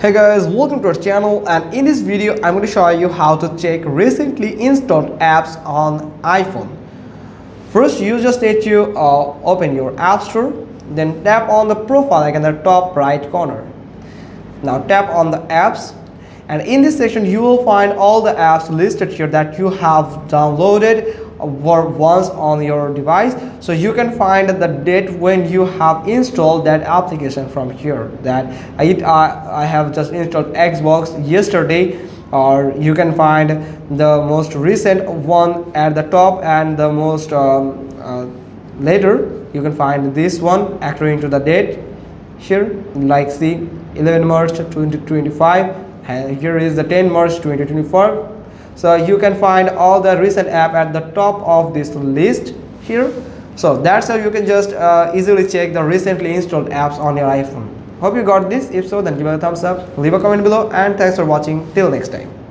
Hey guys, welcome to our channel, and in this video I'm going to show you how to check recently installed apps on iPhone. First, you just need to open your App Store, then tap on the profile icon in the top right corner. Now tap on the apps, and in this section you will find all the apps listed here that you have downloaded or once on your device. So you can find the date when you have installed that application from here. That I have just installed Xbox yesterday, or you can find the most recent one at the top, and the most later you can find this one according to the date here, like see 11 March 2025, and here is the 10 March 2024. So you can find all the recent app at the top of this list here. So that's how you can just easily check the recently installed apps on your iPhone. Hope you got this. If so, then give it a thumbs up, leave a comment below, and thanks for watching. Till next time.